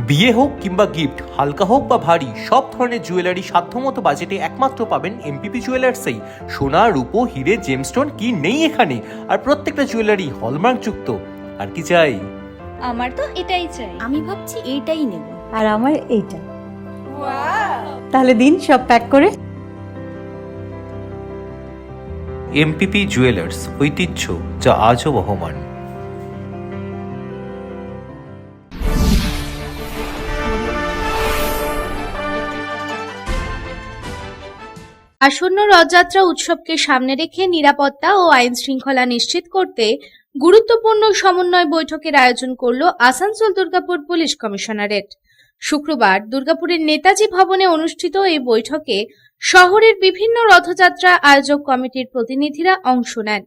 বিয়ে হোক কিংবা গিফট, হালকা হোক বা ভারী, সব ধরনের জুয়েলারি সাধ্যমতো বাজেটে একমাত্র পাবেন এমপিপি জুয়েলার্সেই। সোনা, রূপো, হিরে, জেমস্টোন কি নেই এখানে? আর প্রত্যেকটা জুয়েলারি হলমার্ক যুক্ত। আর কি চাই? আমার তো এটাই চাই। আমি ভাবছি এইটাই নেব। আর আমার এইটা। তাহলে দিন সব প্যাক করে। এমপিপি জুয়েলার্স, ঐতিহ্য যা আজও বহমান। আসন্ন রথযাত্রা উৎসবকে সামনে রেখে নিরাপত্তা ও আইন শৃঙ্খলা নিশ্চিত করতে গুরুত্বপূর্ণ সমন্বয় বৈঠকের আয়োজন করল আসানসোল দুর্গাপুর পুলিশ কমিশনারেট। শুক্রবার দুর্গাপুরের নেতাজি ভবনে অনুষ্ঠিত এই বৈঠকে শহরের বিভিন্ন রথযাত্রা আয়োজক কমিটির প্রতিনিধিরা অংশ নেন।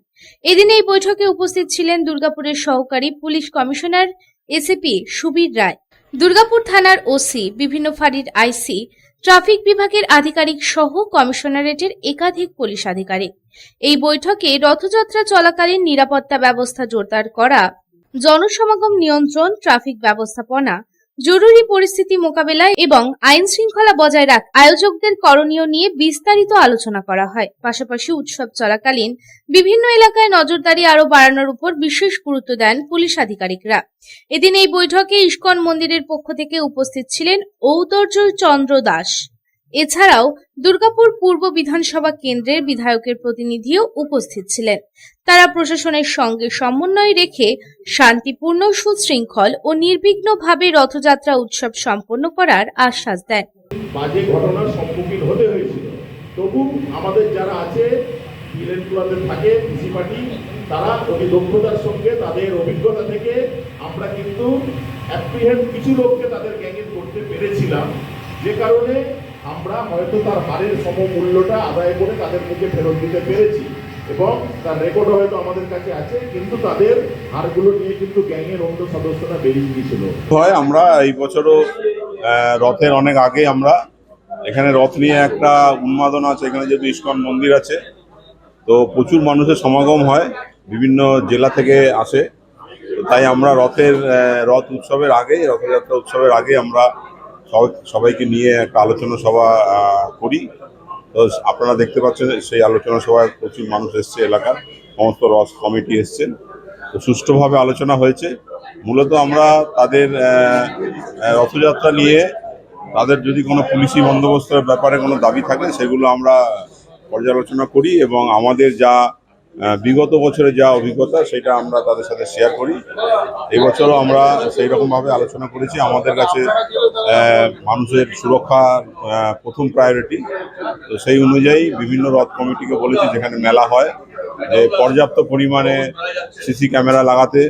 এদিন এই বৈঠকে উপস্থিত ছিলেন দুর্গাপুরের সহকারী পুলিশ কমিশনার এসিপি সুবীর রায়, দুর্গাপুর থানার ওসি, বিভিন্ন ফাঁড়ির আইসি, ট্রাফিক বিভাগের আধিকারিক সহ কমিশনারেটের একাধিক পুলিশ আধিকারিক। এই বৈঠকে রথযাত্রা চলাকালীন নিরাপত্তা ব্যবস্থা জোরদার করা, জনসমাগম নিয়ন্ত্রণ, ট্রাফিক ব্যবস্থাপনা, জরুরি পরিস্থিতি মোকাবেলা এবং আইন শৃঙ্খলা বজায় রাখ আয়োজকদের করণীয় নিয়ে বিস্তারিত আলোচনা করা হয়। পাশাপাশি উৎসব চলাকালীন বিভিন্ন এলাকায় নজরদারি আরো বাড়ানোর উপর বিশেষ গুরুত্ব দেন পুলিশ আধিকারিকরা। এদিন এই বৈঠকে ইস্কন মন্দিরের পক্ষ থেকে উপস্থিত ছিলেন ঔদর্য চন্দ্র দাস। এছাড়াও দুর্গাপুর পূর্ব বিধানসভা কেন্দ্রের বিধায়কের প্রতিনিধিও উপস্থিত ছিলেন। তারা প্রশাসনের সঙ্গে সমন্বয় রেখে শান্তিপূর্ণ, সুশৃঙ্খল ও নির্বিঘ্নভাবে রথযাত্রা উৎসব সম্পন্ন করার আশ্বাস দেন। বাজে ঘটনার সম্মুখীন হতে হয়েছিল, তবু আমাদের যারা আছে ইলেকট্রোলাতে থাকে পিসিপাটি, তারা অতি দক্ষতার সঙ্গে তাদের অভিজ্ঞতা থেকে আমরা কিন্তু অ্যাপ্রিহেন্ড কিছু লোককে তাদের গ্যাংয়ে করতে পেরেছিলাম, যে কারণে আমরা হয়তো তার হারের সমমূল্যটা আদায় করে তাদের মুখে ফেরত দিতে পেরেছি এবং তার রেকর্ডও হয়তো আমাদের কাছে আছে, কিন্তু তাদের হারগুলো নিয়ে কিন্তু গ্যাংয়ের অন্য সদস্যরা বেরিয়ে গিয়েছিল। হয় আমরা এই বছরও রথের অনেক আগে আমরা এখানে রথ নিয়ে একটা উন্মাদনা আছে। এখানে যেহেতু ইস্কন মন্দির আছে, তো প্রচুর মানুষের সমাগম হয়, বিভিন্ন জেলা থেকে আসে। তাই আমরা রথ উৎসবের আগে, রথযাত্রা উৎসবের আগে আমরা সবাইকে নিয়ে একটা আলোচনা সভা করি। তো আপনারা দেখতে পাচ্ছেন সেই আলোচনা সভায় প্রচুর মানুষ এসছে, এলাকার সমস্ত রথ কমিটি এসছেন। তো সুষ্ঠুভাবে আলোচনা হয়েছে। মূলত আমরা তাদের রথযাত্রা নিয়ে তাদের যদি কোনো পুলিশি বন্দোবস্তের ব্যাপারে কোনো দাবি থাকে সেগুলো আমরা পর্যালোচনা করি এবং আমাদের যা বিগত বছরে যা অভিজ্ঞতা সেটা আমরা তাদের সাথে শেয়ার করি। এবছরও আমরা সেই রকমভাবে আলোচনা করেছি। আমাদের কাছে মানুষের সুরক্ষা প্রথম প্রায়োরিটি। তো সেই অনুযায়ী বিভিন্ন রথ কমিটিকে বলেছি যেখানে মেলা হয় যে পর্যাপ্ত পরিমাণে সিসি ক্যামেরা লাগাতে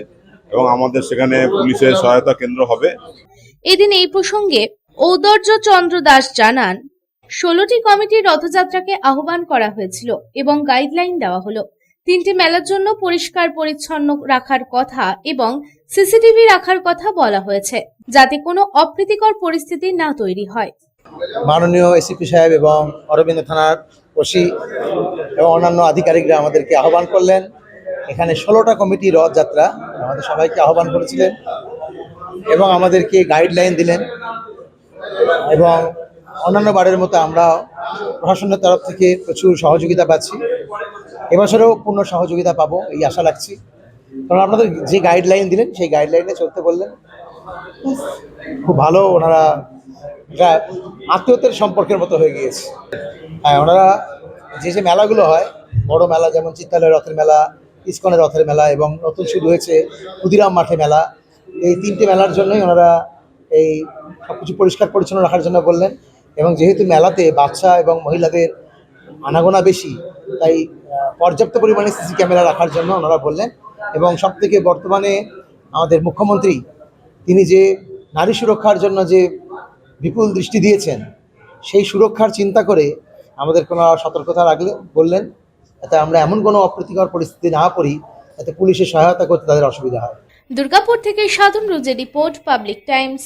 এবং আমাদের সেখানে পুলিশের সহায়তা কেন্দ্র হবে। এদিন এই প্রসঙ্গে ঔদর্য চন্দ্র দাস জানান, 16টি কমিটির রথযাত্রাকে আহ্বান করা হয়েছিল এবং গাইডলাইন দেওয়া হলো। 3টি মেলার জন্য পরিষ্কার পরিচ্ছন্ন রাখার কথা এবং সিসিটিভি রাখার কথা বলা হয়েছে, যাতে কোনো অপ্রীতিকর পরিস্থিতি না তৈরি হয়। মাননীয় এসিপি সাহেব এবং অরবিন্দ থানার ওসি এবং অন্যান্য আধিকারিকরা আমাদেরকে আহ্বান করলেন। এখানে 16টা কমিটি রথযাত্রা আমাদের সবাইকে আহ্বান করেছিলেন এবং আমাদেরকে গাইডলাইন দিলেন এবং অন্যান্য বারের মতো আমরা প্রশাসনের তরফ থেকে প্রচুর সহযোগিতা পাচ্ছি। এবছরও পূর্ণ সহযোগিতা পাবো এই আশা রাখছি, কারণ আপনাদের যে গাইডলাইন দিলেন সেই গাইডলাইনে চলতে বললেন। খুব ভালো, ওনারা এটা আত্মীয়তার সম্পর্কের মতো হয়ে গিয়েছে। হ্যাঁ, ওনারা যে মেলাগুলো হয়, বড় মেলা যেমন চিত্তালয় রথের মেলা, ইস্কনের রথের মেলা এবং নতুন শুরু হয়েছে ক্ষুদিরাম মাঠে মেলা, এই 3টে মেলার জন্যই ওনারা এই সব কিছু পরিষ্কার পরিচ্ছন্ন রাখার জন্য বললেন। এবং যেহেতু মেলাতে বাচ্চা এবং মহিলাদের আনাগোনা বেশি, তাই পর্যাপ্ত পরিমাণে সিসি ক্যামেরা রাখার জন্য ওনারা বললেন। এবং সবথেকে বর্তমানে আমাদের মুখ্যমন্ত্রী তিনি যে নারী সুরক্ষার জন্য যে বিপুল দৃষ্টি দিয়েছেন, সেই সুরক্ষার চিন্তা করে আমাদের কোনো সতর্কতা রাখলে বললেন, যাতে আমরা এমন কোনো অপ্রীতিকর পরিস্থিতি না পড়ি যাতে পুলিশের সহায়তা করতে তাদের অসুবিধা হয়। দুর্গাপুর থেকে সাধন রুজের রিপোর্ট, পাবলিক টাইমস।